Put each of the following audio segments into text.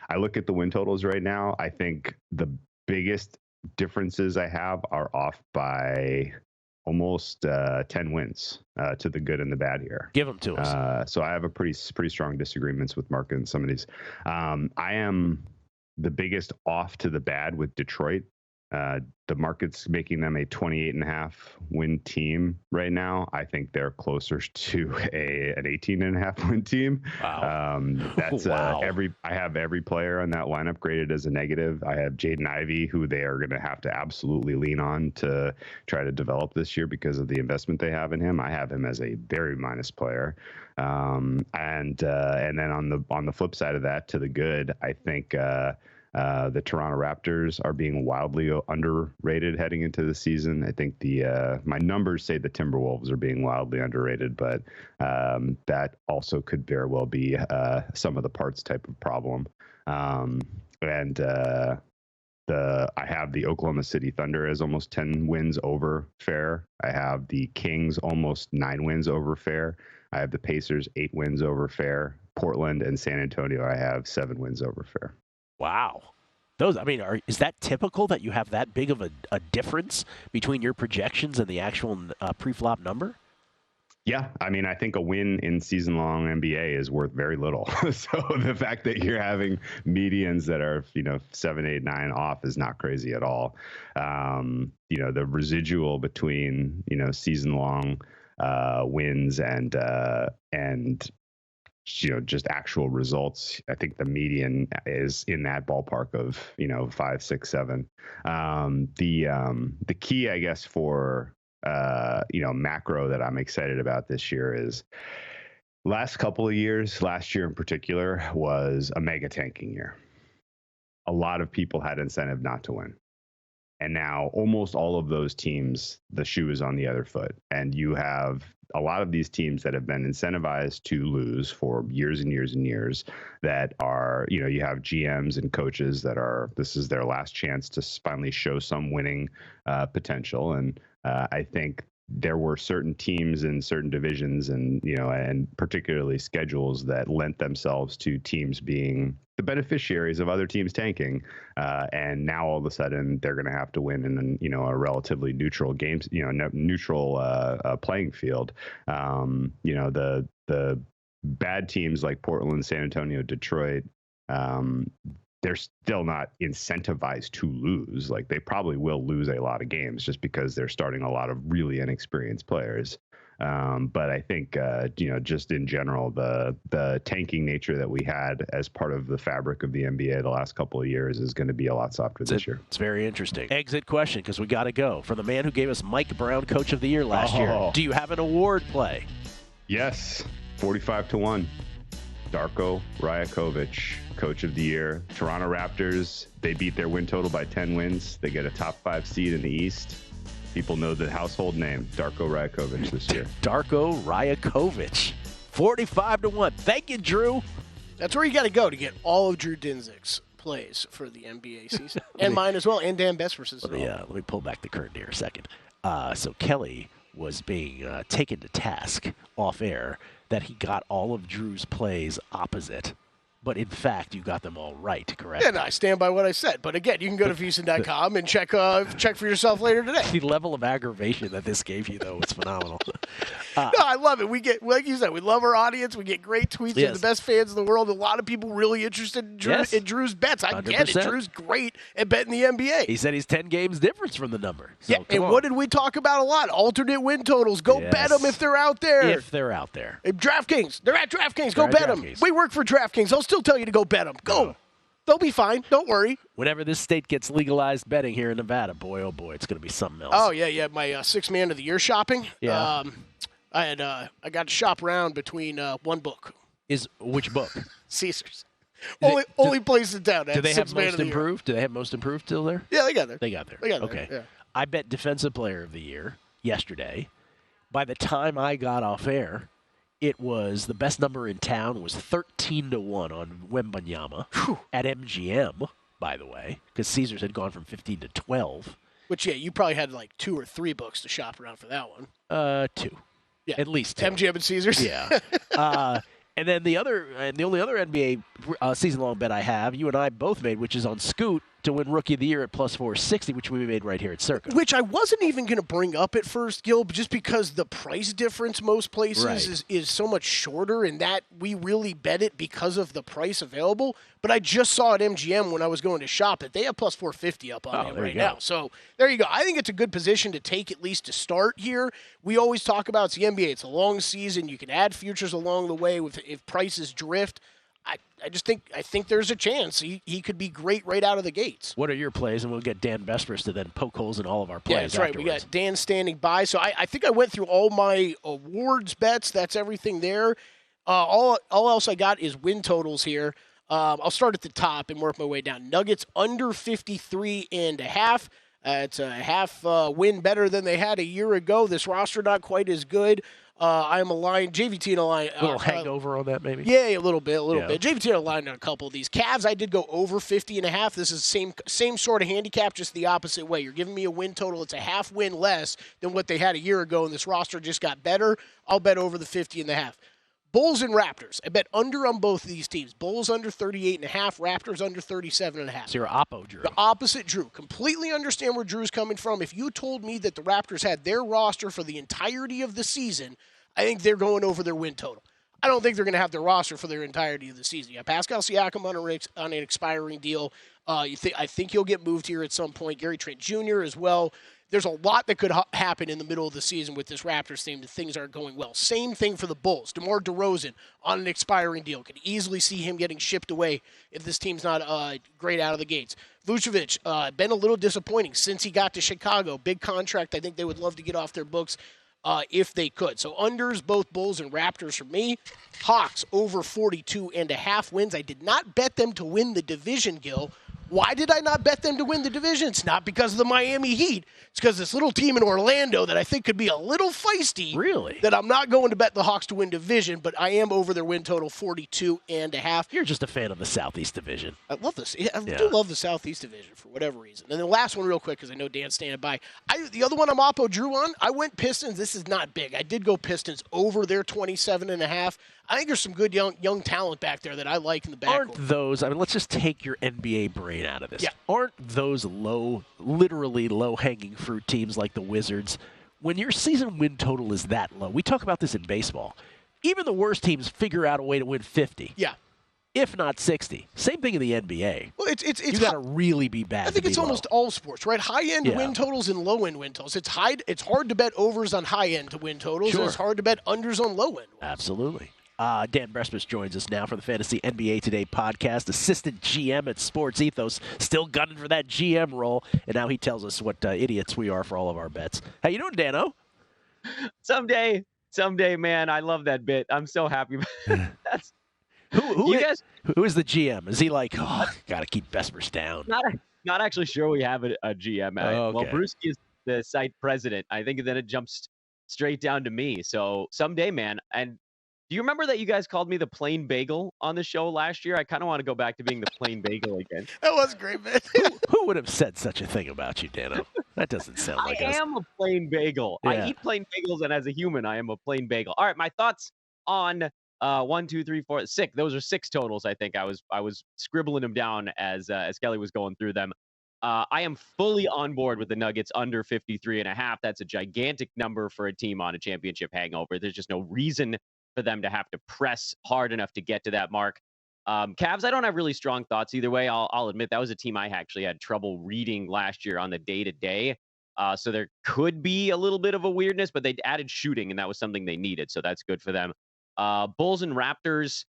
I look at the win totals right now. I think the biggest differences I have are off by almost 10 wins to the good and the bad here. Give them to us. So I have a pretty strong disagreements with Mark in some of these. I am the biggest off to the bad with Detroit. The market's making them a 28.5 win team right now. I think they're closer to an 18.5 win team. Wow. That's wow. I have every player on that lineup graded as a negative. I have Jaden Ivey, who they are going to have to absolutely lean on to try to develop this year because of the investment they have in him. I have him as a very minus player. And then on the flip side of that, to the good, I think the Toronto Raptors are being wildly underrated heading into the season. I think my numbers say the Timberwolves are being wildly underrated, but that also could very well be some of the parts type of problem. I have the Oklahoma City Thunder as almost 10 wins over fair. I have the Kings almost 9 wins over fair. I have the Pacers 8 wins over fair. Portland and San Antonio, I have 7 wins over fair. Wow. Is that typical that you have that big of a difference between your projections and the actual pre-flop number? Yeah, I think a win in season-long NBA is worth very little. So the fact that you're having medians that are 7, 8, 9 off is not crazy at all. The residual between season-long wins and just actual results, I think the median is in that ballpark of 5, 6, 7. The key, I guess, for macro that I'm excited about this year is last couple of years, last year in particular, was a mega tanking year. A lot of people had incentive not to win. And now almost all of those teams, the shoe is on the other foot. And you have a lot of these teams that have been incentivized to lose for years and years and years that are, you have GMs and coaches that this is their last chance to finally show some winning potential. And I think there were certain teams in certain divisions and particularly schedules that lent themselves to teams being the beneficiaries of other teams tanking. And now all of a sudden they're going to have to win in a relatively neutral games, neutral playing field. The bad teams like Portland, San Antonio, Detroit, they're still not incentivized to lose. Like they probably will lose a lot of games just because they're starting a lot of really inexperienced players. But I think, just in general, the tanking nature that we had as part of the fabric of the NBA the last couple of years is going to be a lot softer this year. It's very interesting. Exit question, because we got to go. For the man who gave us Mike Brown Coach of the Year last year, do you have an award play? Yes, 45-1. Darko Rajakovic, Coach of the Year. Toronto Raptors, they beat their win total by 10 wins. They get a top 5 seed in the East. People know the household name, Darko Rajakovic, this year. Darko Rajakovic, 45-1. Thank you, Drew. That's where you got to go to get all of Drew Dinzig's plays for the NBA season. And mine as well, and Dan Besver's as well. Let me pull back the curtain here a second. So Kelly was being taken to task off air that he got all of Drew's plays opposite. But in fact, you got them all right, correct? Yeah, no, I stand by what I said. But again, you can go to VSiN.com and check for yourself later today. The level of aggravation that this gave you, though, was phenomenal. No, I love it. We get, like you said, we love our audience. We get great tweets. Yes. You're the best fans in the world. A lot of people really interested in, Drew's bets. I 100%. Get it. Drew's great at betting the NBA. He said he's 10 games difference from the number. So, yeah, and what did we talk about a lot? Alternate win totals. Go bet them if they're out there. If they're out there. DraftKings. They're at DraftKings. Go bet them. We work for DraftKings. I'll still tell you to go bet them. Go. They'll be fine. Don't worry. Whenever this state gets legalized betting here in Nevada, boy, oh boy, it's going to be something else. Oh, yeah. My 6 man of the year shopping. Yeah. I got to shop around between one book. Which book? Caesars. Only place in town. Do they have most improved? Do they have most improved still there? Yeah, they got there. They got there. Okay. Yeah. I bet defensive player of the year yesterday. By the time I got off air, it was the best number in town was 13-1 on Wembanyama at MGM, by the way, because Caesars had gone from 15 to 12. Which, yeah, you probably had like 2 or 3 books to shop around for that one. 2. Yeah. At least 2. MGM and Caesars? Yeah. And then the only other NBA season-long bet I have, you and I both made, which is on Scoot to win Rookie of the Year at plus 460, which we made right here at Circa. Which I wasn't even going to bring up at first, Gil, just because the price difference most places is so much shorter, and that we really bet it because of the price available. But I just saw at MGM when I was going to shop that they have plus 450 up on it right now. So there you go. I think it's a good position to take at least to start here. We always talk about it's the NBA. It's a long season. You can add futures along the way if prices drift. I think there's a chance he could be great right out of the gates. What are your plays? And we'll get Dan Vespers to then poke holes in all of our plays. Yeah, that's right. Afterwards. We got Dan standing by. So I think I went through all my awards bets. That's everything there. All else I got is win totals here. I'll start at the top and work my way down. Nuggets under 53.5. It's a half win better than they had a year ago. This roster not quite as good. I'm aligned. JVT and aligned. A little hangover on that, maybe? Yeah, a little bit. JVT and aligned on a couple of these. Cavs, I did go over 50.5. This is the same sort of handicap, just the opposite way. You're giving me a win total. It's a half win less than what they had a year ago, and this roster just got better. I'll bet over the 50.5. Bulls and Raptors. I bet under on both of these teams. Bulls under 38.5, Raptors under 37.5. So you're oppo, Drew. The opposite, Drew. Completely understand where Drew's coming from. If you told me that the Raptors had their roster for the entirety of the season, I think they're going over their win total. I don't think they're going to have their roster for their entirety of the season. You have Pascal Siakam on an expiring deal. I think he'll get moved here at some point. Gary Trent Jr. as well. There's a lot that could happen in the middle of the season with this Raptors team if things aren't going well. Same thing for the Bulls. DeMar DeRozan on an expiring deal. Could easily see him getting shipped away if this team's not great out of the gates. Vucevic, been a little disappointing since he got to Chicago. Big contract. I think they would love to get off their books if they could. So unders, both Bulls and Raptors for me. Hawks over 42.5 wins. I did not bet them to win the division, Gil. Why did I not bet them to win the division? It's not because of the Miami Heat. It's because this little team in Orlando that I think could be a little feisty. Really? That I'm not going to bet the Hawks to win division, but I am over their win total 42.5. You're just a fan of the Southeast Division. I love this. I do love the Southeast Division for whatever reason. And the last one real quick because I know Dan's standing by. The other one I'm oppo Drew on, I went Pistons. This is not big. I did go Pistons over their 27.5. I think there's some good young talent back there that I like in the backcourt. Aren't those, let's just take your NBA brain out of this. Yeah. Aren't those literally low-hanging fruit teams like the Wizards, when your season win total is that low? We talk about this in baseball. Even the worst teams figure out a way to win 50. Yeah. If not 60. Same thing in the NBA. Well, it's you got to really be bad. I think it's almost all sports, right? High-end win totals and low-end win totals. It's hard to bet overs on high-end win totals. Sure. And it's hard to bet unders on low-end. Absolutely. Dan Vespers joins us now for the Fantasy NBA Today podcast, assistant GM at Sports Ethos, still gunning for that GM role, and now he tells us what idiots we are for all of our bets. How you doing, Dano? Someday, man. I love that bit. I'm so happy. That's who is the GM? Is he like, got to keep Vespers down? Not actually sure we have a GM. Okay. Well, Brewski is the site president. I think then it jumps straight down to me. So someday, man. And do you remember that you guys called me the plain bagel on the show last year? I kind of want to go back to being the plain bagel again. That was great, man. Who would have said such a thing about you, Dano? That doesn't sound like us. I am a plain bagel. Yeah. I eat plain bagels, and as a human, I am a plain bagel. All right, my thoughts on 1, 2, 3, 4, 6. Those are 6 totals. I think I was scribbling them down as Kelly was going through them. I am fully on board with the Nuggets under 53.5. That's a gigantic number for a team on a championship hangover. There's just no reason for them to have to press hard enough to get to that mark. Cavs, I don't have really strong thoughts either way. I'll admit that was a team I actually had trouble reading last year on the day-to-day. So there could be a little bit of a weirdness, but they added shooting, and that was something they needed, so that's good for them. Bulls and Raptors,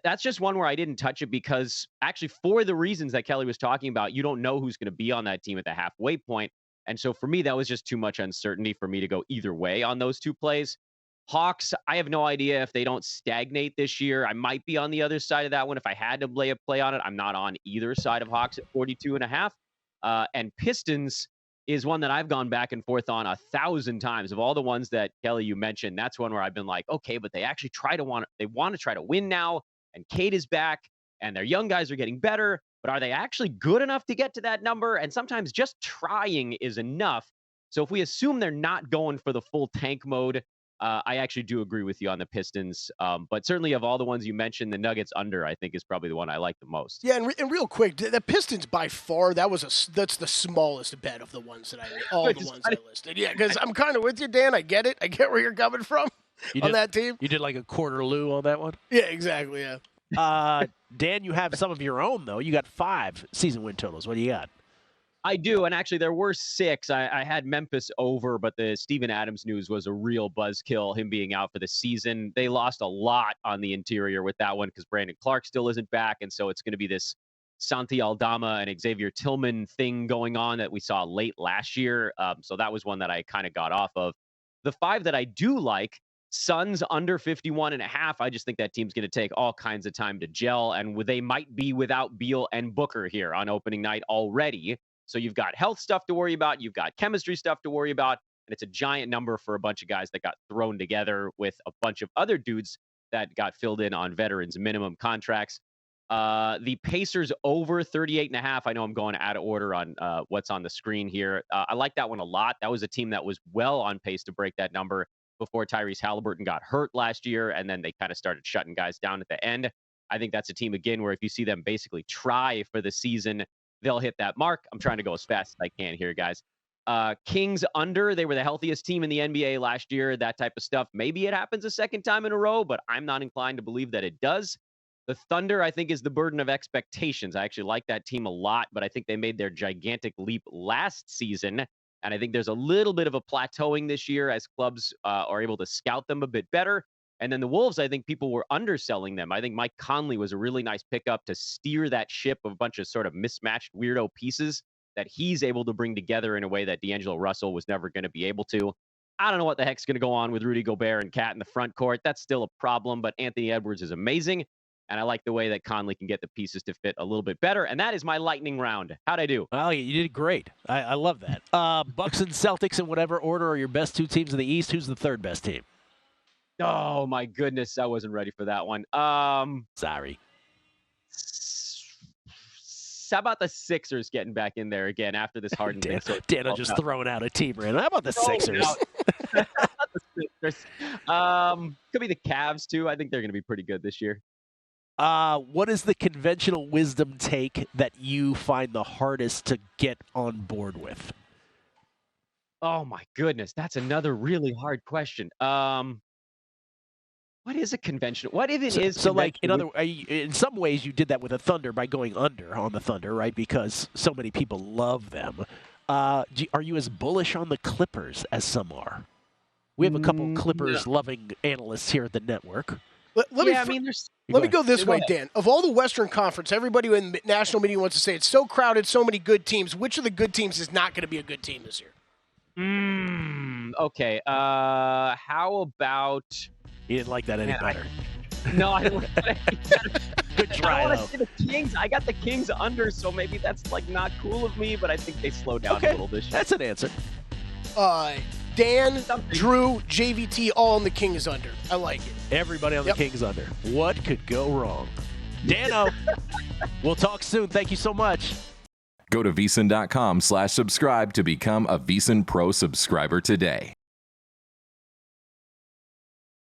that's just one where I didn't touch it because actually for the reasons that Kelly was talking about, you don't know who's going to be on that team at the halfway point. And so for me, that was just too much uncertainty for me to go either way on those two plays. Hawks, I have no idea if they don't stagnate this year. I might be on the other side of that one. If I had to lay a play on it, I'm not on either side of Hawks at 42.5. And Pistons is one that I've gone back and forth on 1,000 times. Of all the ones that, Kelly, you mentioned, that's one where I've been like, okay, but they actually want to try to win now, and Cade is back, and their young guys are getting better, but are they actually good enough to get to that number? And sometimes just trying is enough. So if we assume they're not going for the full tank mode, I actually do agree with you on the Pistons. But certainly of all the ones you mentioned, the Nuggets under, I think, is probably the one I like the most. Yeah, and real quick, the Pistons by far that's the smallest bet of the ones that I listed. Yeah, because I'm kind of with you, Dan. I get it. I get where you're coming from on that team. You did like a quarter Lou on that one. Yeah, exactly. Yeah. Dan, you have some of your own though. You got 5 season win totals. What do you got? I do, and actually there were 6. I had Memphis over, but the Steven Adams news was a real buzzkill, him being out for the season. They lost a lot on the interior with that one because Brandon Clark still isn't back, and so it's going to be this Santi Aldama and Xavier Tillman thing going on that we saw late last year. So that was one that I kind of got off of. The 5 that I do like, Suns under 51.5. I just think that team's going to take all kinds of time to gel, and they might be without Beal and Booker here on opening night already. So you've got health stuff to worry about. You've got chemistry stuff to worry about. And it's a giant number for a bunch of guys that got thrown together with a bunch of other dudes that got filled in on veterans minimum contracts. The Pacers over 38.5. I know I'm going out of order on what's on the screen here. I like that one a lot. That was a team that was well on pace to break that number before Tyrese Halliburton got hurt last year. And then they kind of started shutting guys down at the end. I think that's a team, again, where if you see them basically try for the season, they'll hit that mark. I'm trying to go as fast as I can here, guys. Kings under. They were the healthiest team in the NBA last year, that type of stuff. Maybe it happens a second time in a row, but I'm not inclined to believe that it does. The Thunder, I think, is the burden of expectations. I actually like that team a lot, but I think they made their gigantic leap last season, and I think there's a little bit of a plateauing this year as clubs are able to scout them a bit better. And then the Wolves, I think people were underselling them. I think Mike Conley was a really nice pickup to steer that ship of a bunch of sort of mismatched weirdo pieces that he's able to bring together in a way that D'Angelo Russell was never going to be able to. I don't know what the heck's going to go on with Rudy Gobert and Cat in the front court. That's still a problem, but Anthony Edwards is amazing. And I like the way that Conley can get the pieces to fit a little bit better. And that is my lightning round. How'd I do? Well, you did great. I love that. Bucks and Celtics in whatever order are your best 2 teams in the East. Who's the third best team? Oh, my goodness. I wasn't ready for that one. Sorry. How about the Sixers getting back in there again after this Harden thing? Daniel just throwing out a team right now. How about the Sixers? The Sixers. Could be the Cavs, too. I think they're going to be pretty good this year. What is the conventional wisdom take that you find the hardest to get on board with? Oh, my goodness. That's another really hard question. What is a conventional? What if it is? So, like, in some ways, you did that with the Thunder by going under on the Thunder, right? Because so many people love them. Are you as bullish on the Clippers as some are? We have a couple Clippers-loving analysts here at the network. Let me go this way, Dan. Of all the Western Conference, everybody in national media wants to say it's so crowded, so many good teams. Which of the good teams is not going to be a good team this year? Okay. How about... You didn't like that any better. No, I didn't like that any better. Good try, I want to say the Kings. I got the Kings under, so maybe that's like not cool of me, but I think they slowed down a little this year. That's an answer. Dan, Drew, JVT, all on the Kings under. I like it. Everybody on the Kings under. What could go wrong? Dano, we'll talk soon. Thank you so much. Go to VSiN.com/subscribe to become a VSiN Pro subscriber today.